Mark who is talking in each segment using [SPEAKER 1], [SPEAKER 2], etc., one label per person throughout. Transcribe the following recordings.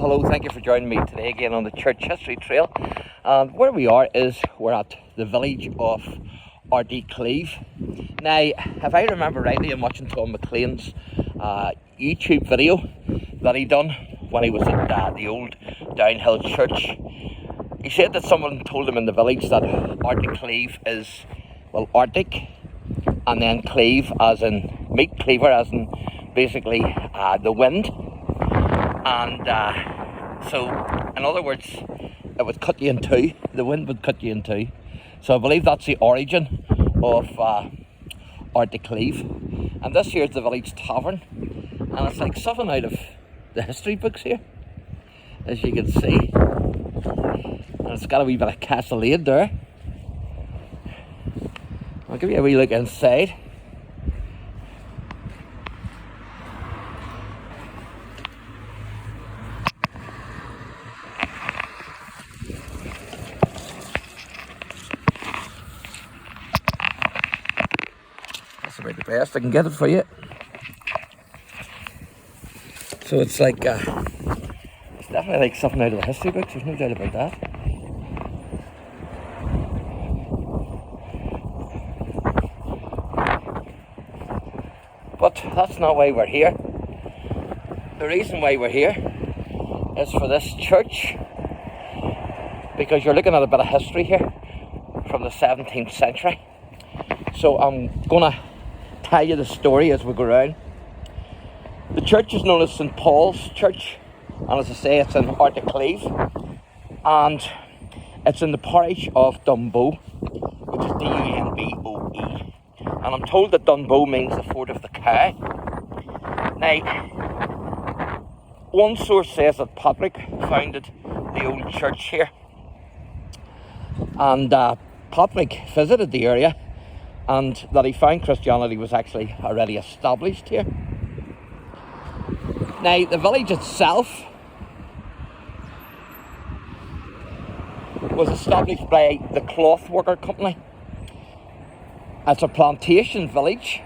[SPEAKER 1] Hello, thank you for joining me today again on the Church History Trail. And where we are is we're at the village of ARTICLAVE. Now, if I remember rightly, I'm watching Tom McLean's YouTube video that he done when he was at the old downhill church. He said that someone told him in the village that ARTICLAVE is, well, Arctic, and then clave as in meat, cleaver as in basically the wind. And so, in other words, it would cut you in two. The wind would cut you in two. So I believe that's the origin of ARTICLAVE. And this here is the village tavern. And it's like something out of the history books here, as you can see. And it's got a wee bit of cascade there. I'll give you a wee look inside. That's about the best I can get it for you. So it's like, it's definitely like something out of the history books, there's no doubt about that. But that's not why we're here. The reason why we're here is for this church, because you're looking at a bit of history here from the 17th century. So I'm going to tell you the story as we go around. The church is known as St. Paul's Church, and as I say, it's in ARTICLAVE, and it's in the parish of Dunboe, which is D-U-N-B-O-E. And I'm told that Dunboe means the fort of the cow. Now, one source says that Patrick founded the old church here. And Patrick visited the area and that he found Christianity was actually already established here. Now, the village itself was established by the Cloth Worker Company. It's a plantation village,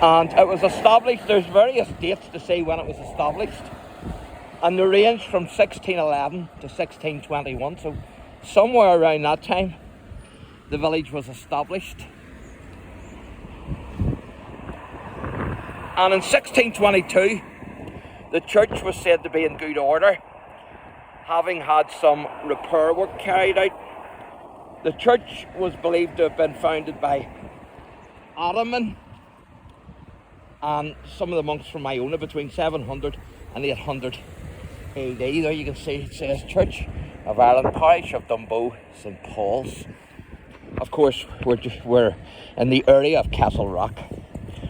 [SPEAKER 1] and it was established, there's various dates to say when it was established, and they range from 1611 to 1621, so somewhere around that time the village was established. And in 1622 the church was said to be in good order, having had some repair work carried out. The church was believed to have been founded by Ottoman and some of the monks from Iona between 700 and 800 AD. There you can see it says Church of Ireland, Parish of Dunboe, St. Paul's. Of course, we're in the area of Castle Rock.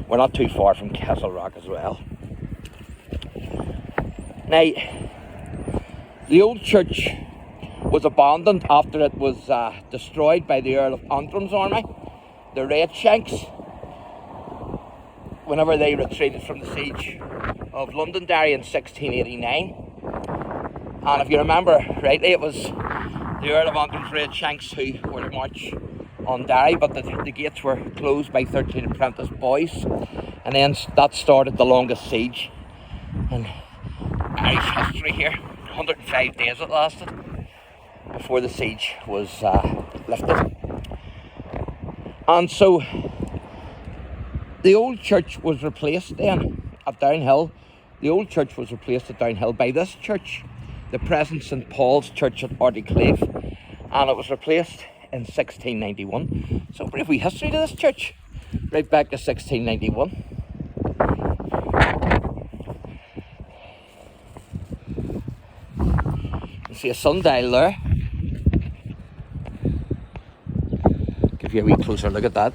[SPEAKER 1] We're not too far from Castle Rock as well. Now, the old church was abandoned after it was destroyed by the Earl of Antrim's army, the Redshanks, whenever they retreated from the siege of Londonderry in 1689. And if you remember rightly, it was the Earl of Antrim's Redshanks who were to march on Derry, but the gates were closed by 13 apprentice boys, and then that started the longest siege in Irish history here. 105 days it lasted before the siege was lifted. And so the old church was replaced then at Downhill. The old church was replaced at Downhill by this church, the present St. Paul's Church at ARTICLAVE, and it was replaced in 1691. So brief wee history to this church, right back to 1691. You see a sundial there. Give you a wee closer look at that.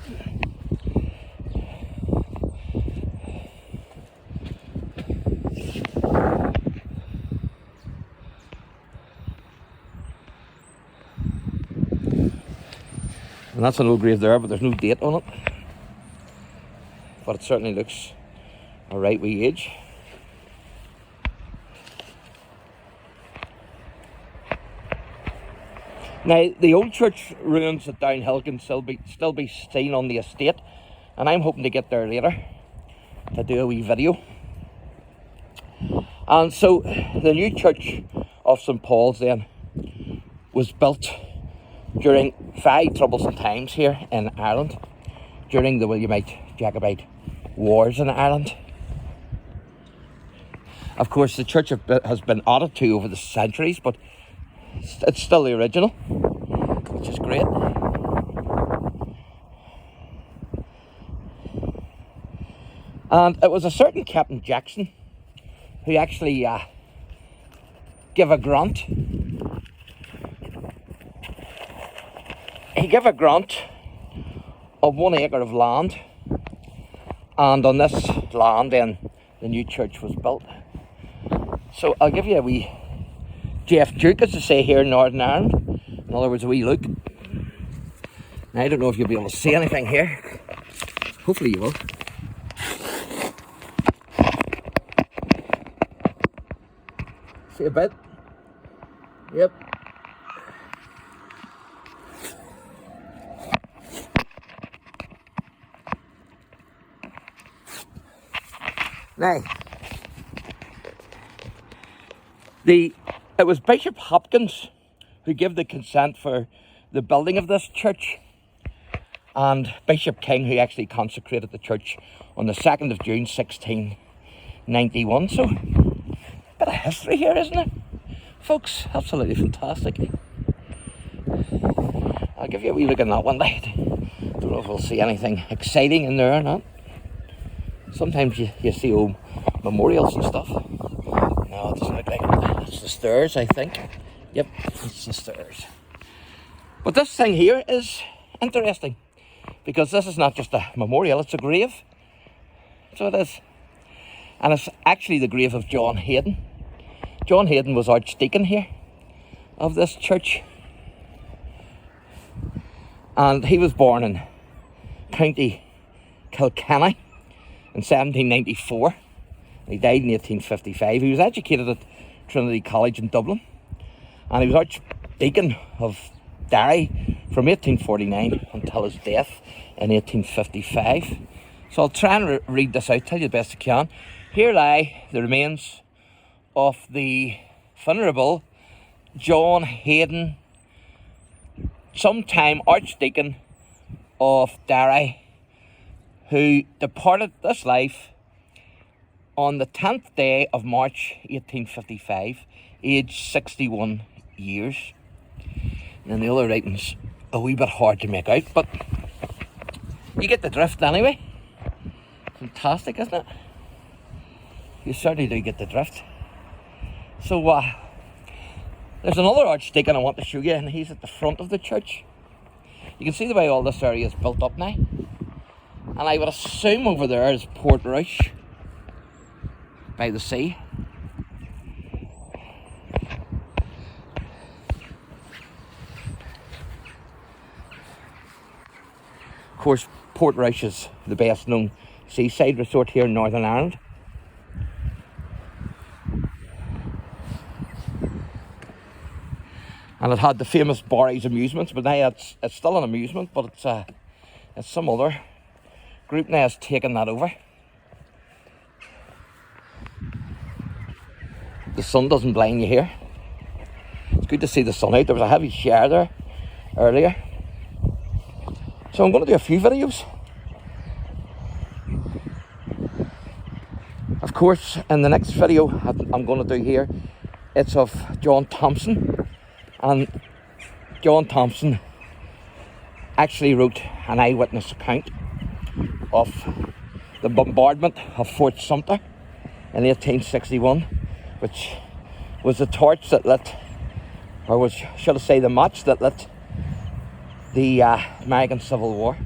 [SPEAKER 1] And that's an old grave there, but there's no date on it. But it certainly looks a right wee age. Now, the old church ruins at Downhill can still be seen on the estate, and I'm hoping to get there later to do a wee video And so the new church of St. Paul's then was built during 5 troublesome times here in Ireland, during the Williamite Jacobite wars in Ireland. Of course, the church has been added to over the centuries, but it's still the original, which is great. And it was a certain Captain Jackson who actually gave a grant. He gave a grant of 1 acre of land, and on this land then the new church was built. So I'll give you a wee Jeff Duke, as they say here in Northern Ireland. In other words, a wee look. Now, I don't know if you'll be able to see anything here. Hopefully you will. See a bit? Yep. Now, it was Bishop Hopkins who gave the consent for the building of this church, and Bishop King who actually consecrated the church on the 2nd of June 1691. So, a bit of history here, isn't it, folks? Absolutely fantastic. I'll give you a wee look in that one light. Don't know if we'll see anything exciting in there or not. Sometimes you see old memorials and stuff. No, it doesn't look like it. It's the stairs, I think. Yep, it's the stairs. But this thing here is interesting, because this is not just a memorial, it's a grave. So it is. And it's actually the grave of John Hayden. John Hayden was archdeacon here of this church. And he was born in County Kilkenny in 1794. He died in 1855. He was educated at Trinity College in Dublin, and he was archdeacon of Derry from 1849 until his death in 1855. So I'll try and read this out, tell you the best I can. Here lie the remains of the Venerable John Hayden, sometime archdeacon of Derry, who departed this life on the 10th day of March 1855, aged 61 years. And then the other writing's a wee bit hard to make out, but you get the drift anyway. Fantastic, isn't it? You certainly do get the drift. So there's another archdeacon I want to show you, and he's at the front of the church. You can see the way all this area is built up now. And I would assume over there is Portrush by the sea. Of course, Portrush is the best known seaside resort here in Northern Ireland. And it had the famous Barry's Amusements, but now it's still an amusement, but it's some other group now has taken that over. The sun doesn't blind you here. It's good to see the sun out. There was a heavy shower there earlier. So I'm going to do a few videos. Of course, in the next video I'm going to do here, it's of John Thompson. And John Thompson actually wrote an eyewitness account of the bombardment of Fort Sumter in 1861, which was the torch that lit, or was, should I say, the match that lit the American Civil War.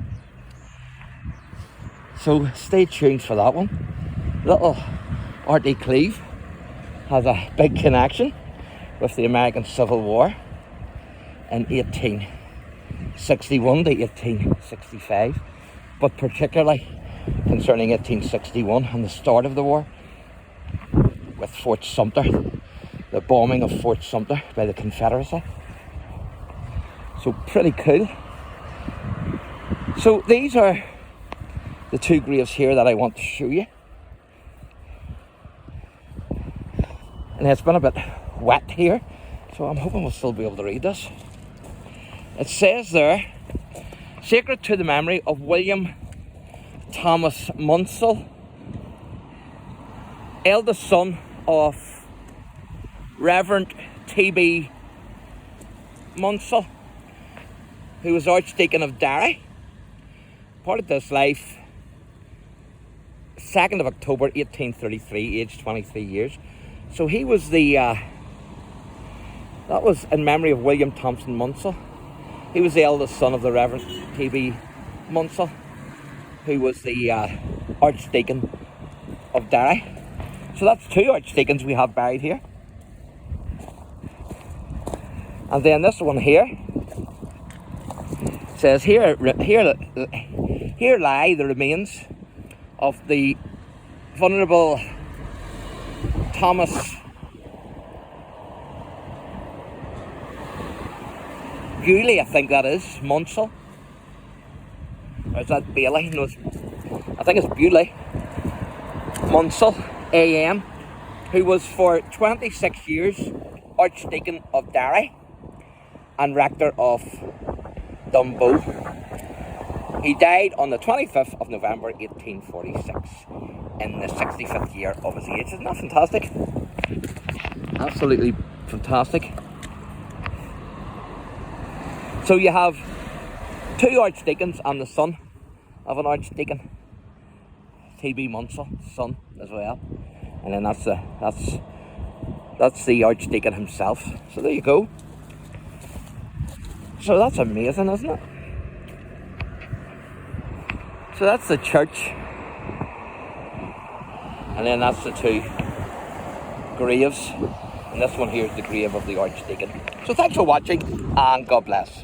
[SPEAKER 1] So stay tuned for that one. Little ARTICLAVE has a big connection with the American Civil War in 1861 to 1865, but particularly concerning 1861 and the start of the war with Fort Sumter, the bombing of Fort Sumter by the Confederacy. So pretty cool. So these are the two graves here that I want to show you. And it's been a bit wet here, so I'm hoping we'll still be able to read this. It says there, sacred to the memory of William Thomas Munsell, eldest son of Reverend T.B. Munsell, who was Archdeacon of Derry. Parted this life 2nd of October 1833, aged 23 years. So he was the, that was in memory of William Thompson Munsell. He was the eldest son of the Reverend T.B. Munsell, who was the Archdeacon of Derry. So that's 2 archdeacons we have buried here. And then this one here says, here lie the remains of the Venerable Thomas Bewley, I think that is, Munsell. Or is that Bailey? No, I think it's Bewley. Munsell, AM, who was for 26 years Archdeacon of Derry and Rector of Dumbo. He died on the 25th of November 1846 in the 65th year of his age. Isn't that fantastic? Absolutely fantastic. So you have 2 archdeacons and the son of an archdeacon, T.B. Munsell, son as well. And then that's the archdeacon himself. So there you go. So that's amazing, isn't it? So that's the church. And then that's the 2 graves. And this one here is the grave of the archdeacon. So thanks for watching, and God bless.